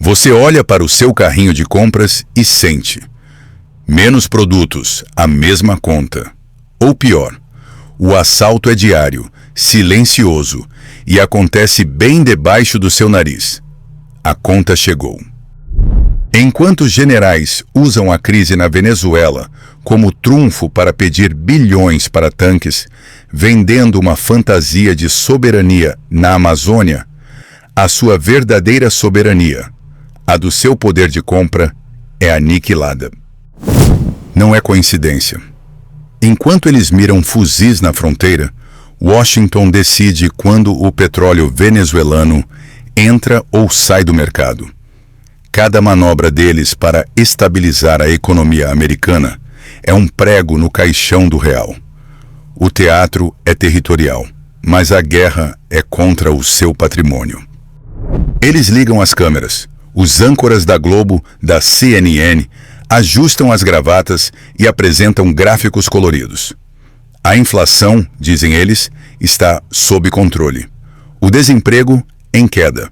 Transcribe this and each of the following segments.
Você olha para o seu carrinho de compras e sente: menos produtos, a mesma conta. Ou pior, o assalto é diário, silencioso e acontece bem debaixo do seu nariz. A conta chegou. Enquanto os generais usam a crise na Venezuela como trunfo para pedir bilhões para tanques, vendendo uma fantasia de soberania na Amazônia, a sua verdadeira soberania, a do seu poder de compra, é aniquilada. Não é coincidência. Enquanto eles miram fuzis na fronteira, Washington decide quando o petróleo venezuelano entra ou sai do mercado. Cada manobra deles para estabilizar a economia americana é um prego no caixão do real. O teatro é territorial, mas a guerra é contra o seu patrimônio. Eles ligam as câmeras. Os âncoras da Globo, da CNN, ajustam as gravatas e apresentam gráficos coloridos. A inflação, dizem eles, está sob controle. O desemprego em queda.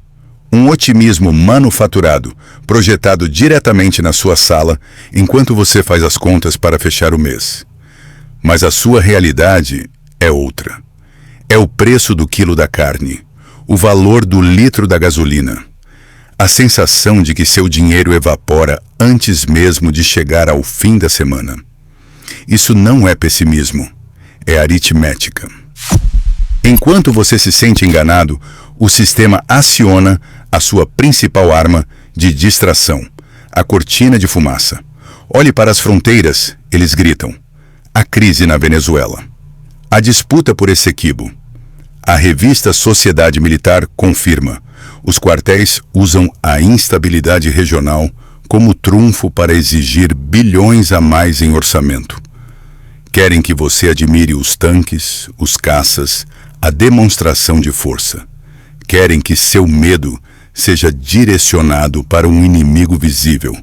Um otimismo manufaturado, projetado diretamente na sua sala, enquanto você faz as contas para fechar o mês. Mas a sua realidade é outra. É o preço do quilo da carne, o valor do litro da gasolina. A sensação de que seu dinheiro evapora antes mesmo de chegar ao fim da semana. Isso não é pessimismo, é aritmética. Enquanto você se sente enganado, o sistema aciona a sua principal arma de distração, a cortina de fumaça. Olhe para as fronteiras, eles gritam. A crise na Venezuela. A disputa por Essequibo. A revista Sociedade Militar confirma. Os quartéis usam a instabilidade regional como trunfo para exigir bilhões a mais em orçamento. Querem que você admire os tanques, os caças, a demonstração de força. Querem que seu medo seja direcionado para um inimigo visível,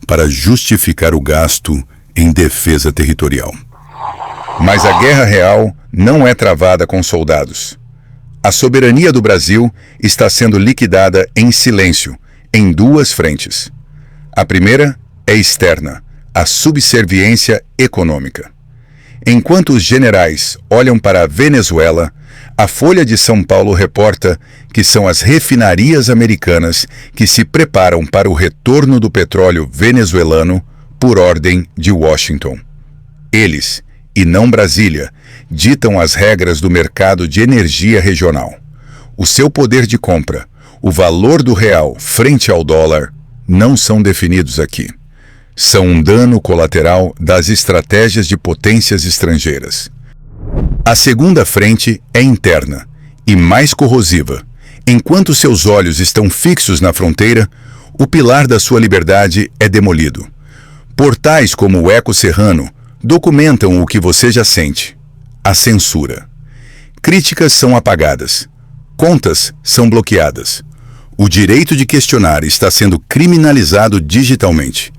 para justificar o gasto em defesa territorial. Mas a guerra real não é travada com soldados. A soberania do Brasil está sendo liquidada em silêncio, em duas frentes. A primeira é externa, a subserviência econômica. Enquanto os generais olham para a Venezuela, a Folha de São Paulo reporta que são as refinarias americanas que se preparam para o retorno do petróleo venezuelano por ordem de Washington. Eles, e não Brasília, ditam as regras do mercado de energia regional. O seu poder de compra, o valor do real frente ao dólar, não são definidos aqui. São um dano colateral das estratégias de potências estrangeiras. A segunda frente é interna e mais corrosiva. Enquanto seus olhos estão fixos na fronteira, o pilar da sua liberdade é demolido. Portais como o Eco Serrano documentam o que você já sente: a censura. Críticas são apagadas. Contas são bloqueadas. O direito de questionar está sendo criminalizado digitalmente.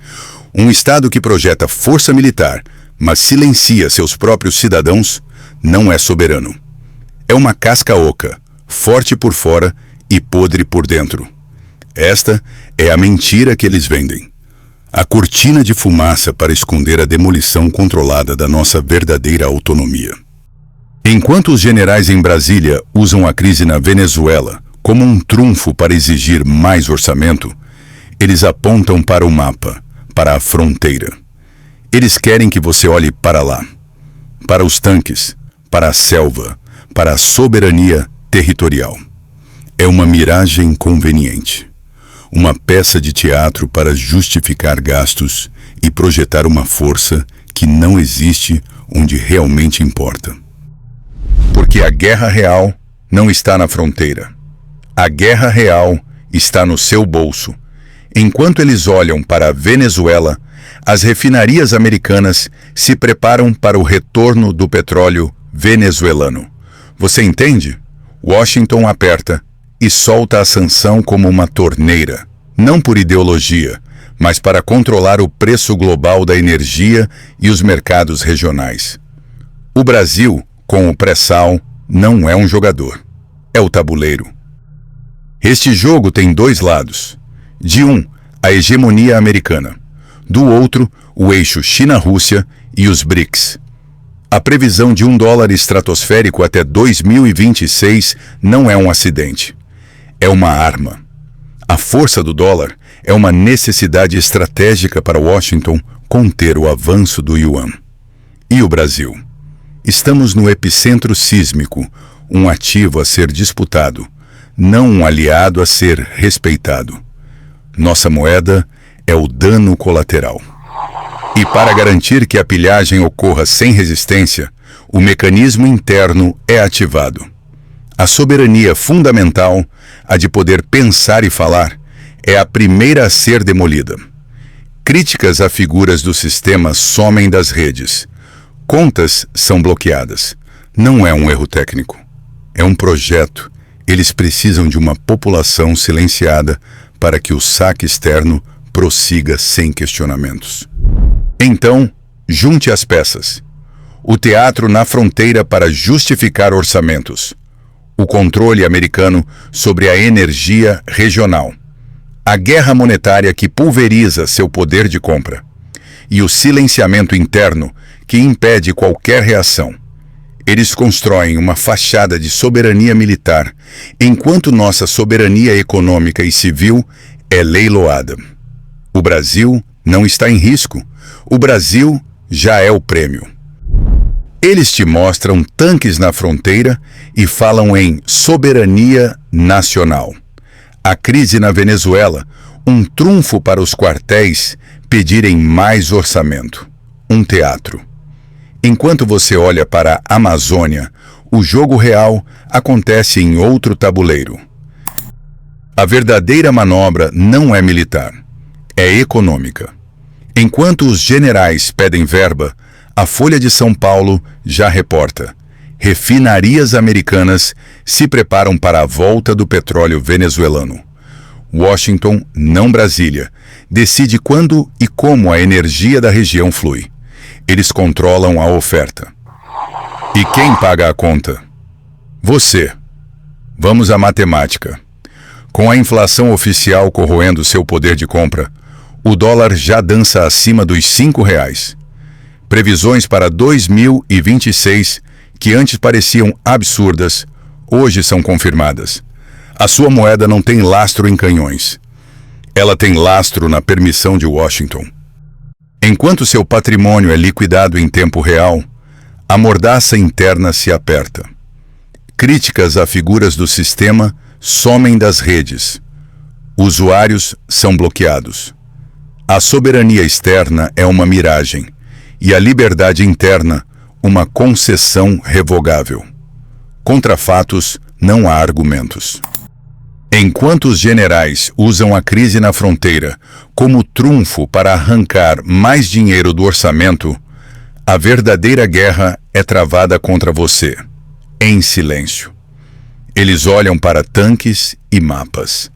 Um Estado que projeta força militar, mas silencia seus próprios cidadãos, não é soberano. É uma casca oca, forte por fora e podre por dentro. Esta é a mentira que eles vendem. A cortina de fumaça para esconder a demolição controlada da nossa verdadeira autonomia. Enquanto os generais em Brasília usam a crise na Venezuela como um trunfo para exigir mais orçamento, eles apontam para o mapa, para a fronteira. Eles querem que você olhe para lá, para os tanques, para a selva, para a soberania territorial. É uma miragem conveniente. Uma peça de teatro para justificar gastos e projetar uma força que não existe onde realmente importa. Porque a guerra real não está na fronteira. A guerra real está no seu bolso. Enquanto eles olham para a Venezuela, as refinarias americanas se preparam para o retorno do petróleo venezuelano. Você entende? Washington aperta e solta a sanção como uma torneira, não por ideologia, mas para controlar o preço global da energia e os mercados regionais. O Brasil, com o pré-sal, não é um jogador, é o tabuleiro. Este jogo tem dois lados. De um, a hegemonia americana. Do outro, o eixo China-Rússia e os BRICS. A previsão de $1 estratosférico até 2026 não é um acidente. É uma arma. A força do dólar é uma necessidade estratégica para Washington conter o avanço do yuan. E o Brasil? Estamos no epicentro sísmico, um ativo a ser disputado, não um aliado a ser respeitado. Nossa moeda é o dano colateral. E para garantir que a pilhagem ocorra sem resistência, o mecanismo interno é ativado. A soberania fundamental, a de poder pensar e falar, é a primeira a ser demolida. Críticas a figuras do sistema somem das redes. Contas são bloqueadas. Não é um erro técnico. É um projeto. Eles precisam de uma população silenciada para que o saque externo prossiga sem questionamentos. Então, junte as peças. O teatro na fronteira para justificar orçamentos. O controle americano sobre a energia regional. A guerra monetária que pulveriza seu poder de compra. E o silenciamento interno que impede qualquer reação. Eles constroem uma fachada de soberania militar, enquanto nossa soberania econômica e civil é leiloada. O Brasil não está em risco. O Brasil já é o prêmio. Eles te mostram tanques na fronteira e falam em soberania nacional. A crise na Venezuela, um trunfo para os quartéis pedirem mais orçamento. Um teatro. Enquanto você olha para a Amazônia, o jogo real acontece em outro tabuleiro. A verdadeira manobra não é militar, é econômica. Enquanto os generais pedem verba, a Folha de São Paulo já reporta: refinarias americanas se preparam para a volta do petróleo venezuelano. Washington, não Brasília, decide quando e como a energia da região flui. Eles controlam a oferta. E quem paga a conta? Você. Vamos à matemática. Com a inflação oficial corroendo seu poder de compra, o dólar já dança acima dos R$5. Previsões para 2026, que antes pareciam absurdas, hoje são confirmadas. A sua moeda não tem lastro em canhões. Ela tem lastro na permissão de Washington. Enquanto seu patrimônio é liquidado em tempo real, a mordaça interna se aperta. Críticas a figuras do sistema somem das redes. Usuários são bloqueados. A soberania externa é uma miragem e a liberdade interna uma concessão revogável. Contra fatos, não há argumentos. Enquanto os generais usam a crise na fronteira como trunfo para arrancar mais dinheiro do orçamento, a verdadeira guerra é travada contra você, em silêncio. Eles olham para tanques e mapas.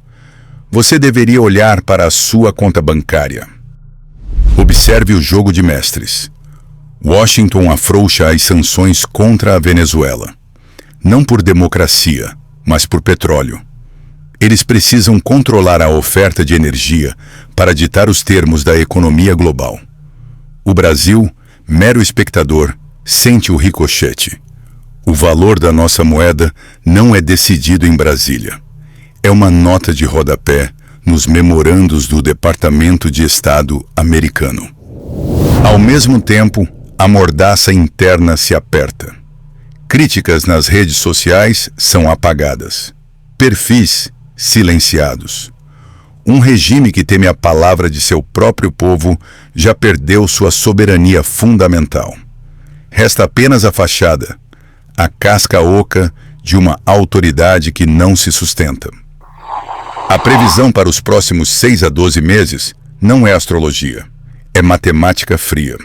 Você deveria olhar para a sua conta bancária. Observe o jogo de mestres. Washington afrouxa as sanções contra a Venezuela. Não por democracia, mas por petróleo. Eles precisam controlar a oferta de energia para ditar os termos da economia global. O Brasil, mero espectador, sente o ricochete. O valor da nossa moeda não é decidido em Brasília. É uma nota de rodapé nos memorandos do Departamento de Estado americano. Ao mesmo tempo, a mordaça interna se aperta. Críticas nas redes sociais são apagadas. Perfis silenciados. Um regime que teme a palavra de seu próprio povo já perdeu sua soberania fundamental. Resta apenas a fachada, a casca oca de uma autoridade que não se sustenta. A previsão para os próximos 6 a 12 meses não é astrologia, é matemática fria.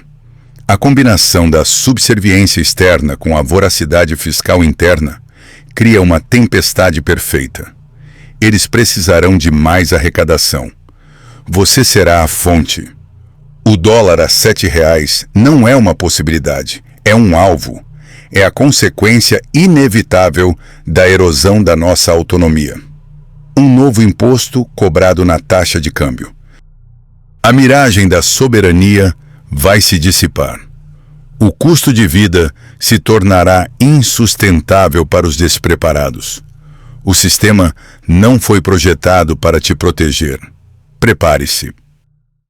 A combinação da subserviência externa com a voracidade fiscal interna cria uma tempestade perfeita. Eles precisarão de mais arrecadação. Você será a fonte. O dólar a R$7 não é uma possibilidade, é um alvo. É a consequência inevitável da erosão da nossa autonomia. um novo imposto cobrado na taxa de câmbio. A miragem da soberania vai se dissipar. O custo de vida se tornará insustentável para os despreparados. O sistema não foi projetado para te proteger. Prepare-se.